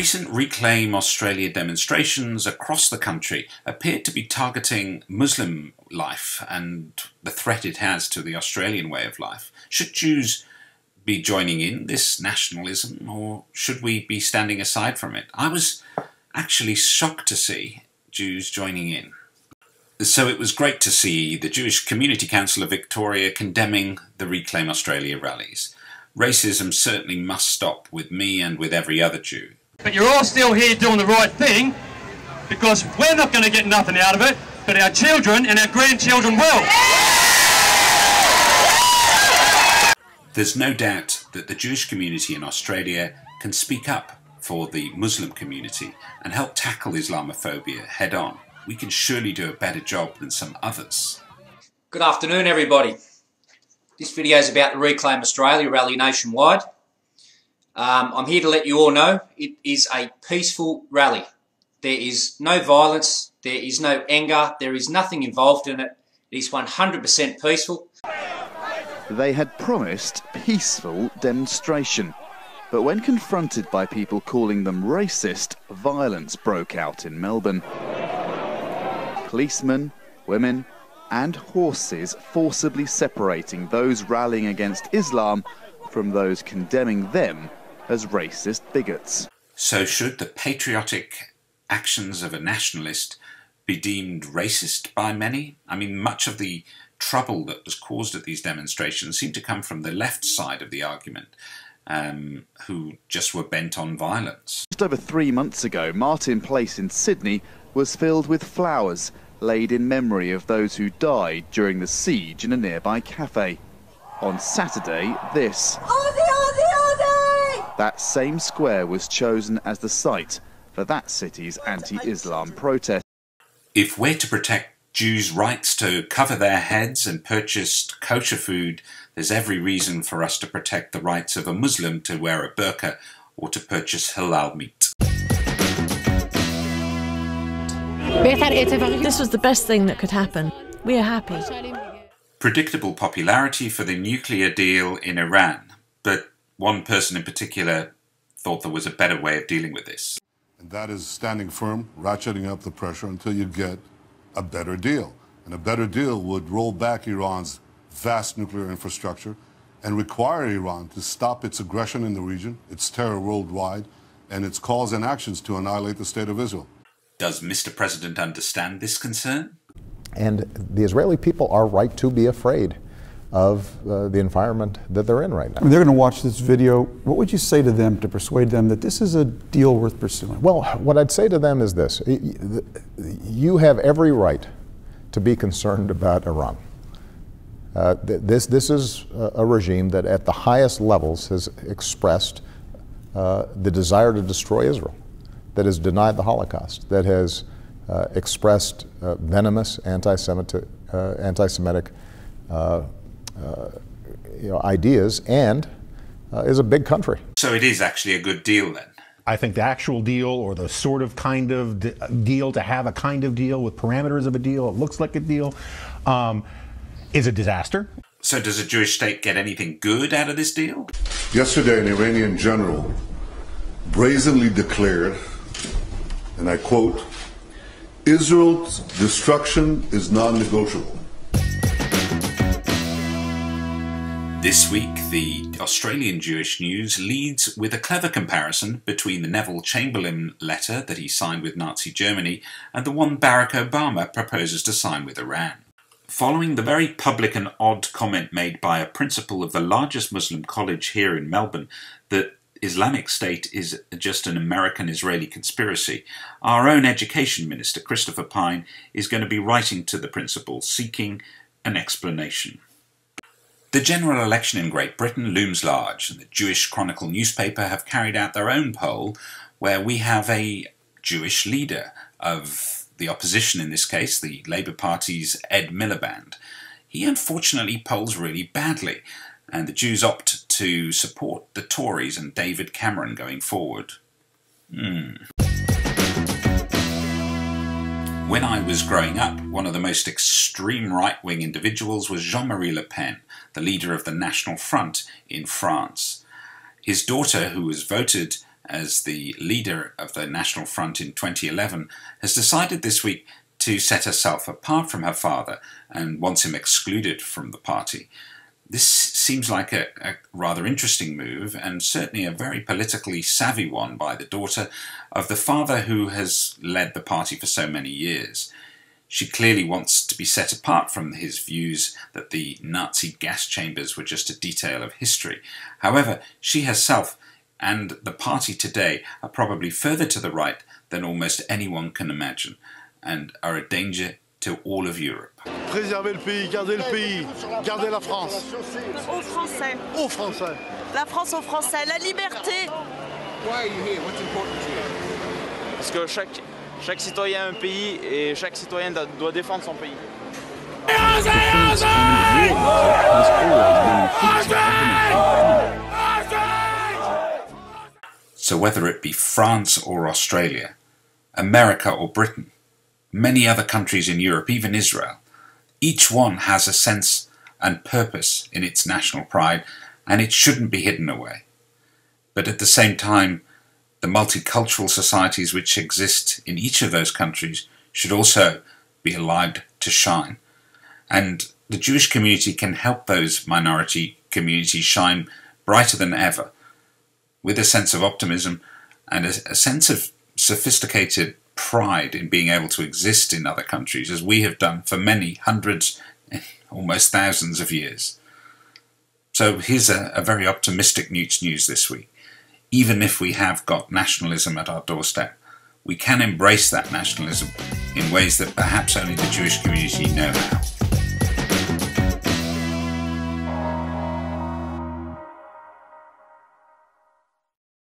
Recent Reclaim Australia demonstrations across the country appear to be targeting Muslim life and the threat it has to the Australian way of life. Should Jews be joining in this nationalism, or should we be standing aside from it? I was actually shocked to see Jews joining in. So it was great to see the Jewish Community Council of Victoria condemning the Reclaim Australia rallies. Racism certainly must stop with me and with every other Jew. But you're all still here doing the right thing, because we're not going to get nothing out of it, but our children and our grandchildren will. There's no doubt that the Jewish community in Australia can speak up for the Muslim community and help tackle Islamophobia head on. We can surely do a better job than some others. Good afternoon, everybody. This video is about the Reclaim Australia rally nationwide. I'm here to let you all know it is a peaceful rally. There is no violence, there is no anger, there is nothing involved in it. It is 100% peaceful. They had promised peaceful demonstration, but when confronted by people calling them racist, violence broke out in Melbourne. Policemen, women and horses forcibly separating those rallying against Islam from those condemning them as racist bigots. So should the patriotic actions of a nationalist be deemed racist by many? I mean, much of the trouble that was caused at these demonstrations seemed to come from the left side of the argument, who just were bent on violence. Just over 3 months ago, Martin Place in Sydney was filled with flowers laid in memory of those who died during the siege in a nearby cafe. On Saturday, this. Aussie, Aussie, Aussie! That same square was chosen as the site for that city's anti-Islam protest. If we're to protect Jews' rights to cover their heads and purchase kosher food, there's every reason for us to protect the rights of a Muslim to wear a burqa or to purchase halal meat. This was the best thing that could happen. We are happy. Predictable popularity for the nuclear deal in Iran, but one person in particular thought there was a better way of dealing with this. And that is standing firm, ratcheting up the pressure until you get a better deal. And a better deal would roll back Iran's vast nuclear infrastructure and require Iran to stop its aggression in the region, its terror worldwide, and its calls and actions to annihilate the state of Israel. Does Mr. President understand this concern? And the Israeli people are right to be afraid of the environment that they're in right now. I mean, they're going to watch this video. What would you say to them to persuade them that this is a deal worth pursuing? Well, what I'd say to them is this. You have every right to be concerned about Iran. This is a regime that at the highest levels has expressed the desire to destroy Israel, that has denied the Holocaust, that has expressed venomous anti-Semitic ideas, and is a big country. So it is actually a good deal then? I think the actual deal, or the sort of kind of deal, to have a kind of deal with parameters of a deal, it looks like a deal, is a disaster. So does a Jewish state get anything good out of this deal? Yesterday, an Iranian general brazenly declared, and I quote, "Israel's destruction is non-negotiable." This week, the Australian Jewish News leads with a clever comparison between the Neville Chamberlain letter that he signed with Nazi Germany and the one Barack Obama proposes to sign with Iran. Following the very public and odd comment made by a principal of the largest Muslim college here in Melbourne that Islamic State is just an American-Israeli conspiracy, our own Education Minister, Christopher Pyne, is going to be writing to the principal seeking an explanation. The general election in Great Britain looms large, and the Jewish Chronicle newspaper have carried out their own poll where we have a Jewish leader of the opposition, in this case, the Labour Party's Ed Miliband. He unfortunately polls really badly, and the Jews opt to support the Tories and David Cameron going forward. When I was growing up, one of the most extreme right-wing individuals was Jean-Marie Le Pen, the leader of the National Front in France. His daughter, who was voted as the leader of the National Front in 2011, has decided this week to set herself apart from her father and wants him excluded from the party. This seems like a rather interesting move, and certainly a very politically savvy one by the daughter of the father who has led the party for so many years. She clearly wants to be set apart from his views that the Nazi gas chambers were just a detail of history. However, she herself and the party today are probably further to the right than almost anyone can imagine, and are a danger to all of Europe. Préserver le pays, garder la France. Aux Français. Aux Français. La France aux Français, la liberté. Why are you here? What's important to you? Parce que chaque citoyen a un pays et chaque citoyen doit défendre son pays. So whether it be France or Australia, America or Britain, many other countries in Europe, even Israel, each one has a sense and purpose in its national pride, and it shouldn't be hidden away. But at the same time, the multicultural societies which exist in each of those countries should also be allowed to shine. And the Jewish community can help those minority communities shine brighter than ever, with a sense of optimism and a sense of sophisticated pride in being able to exist in other countries, as we have done for many hundreds, almost thousands of years. So here's a very optimistic Newt's News this week. Even if we have got nationalism at our doorstep, we can embrace that nationalism in ways that perhaps only the Jewish community know how.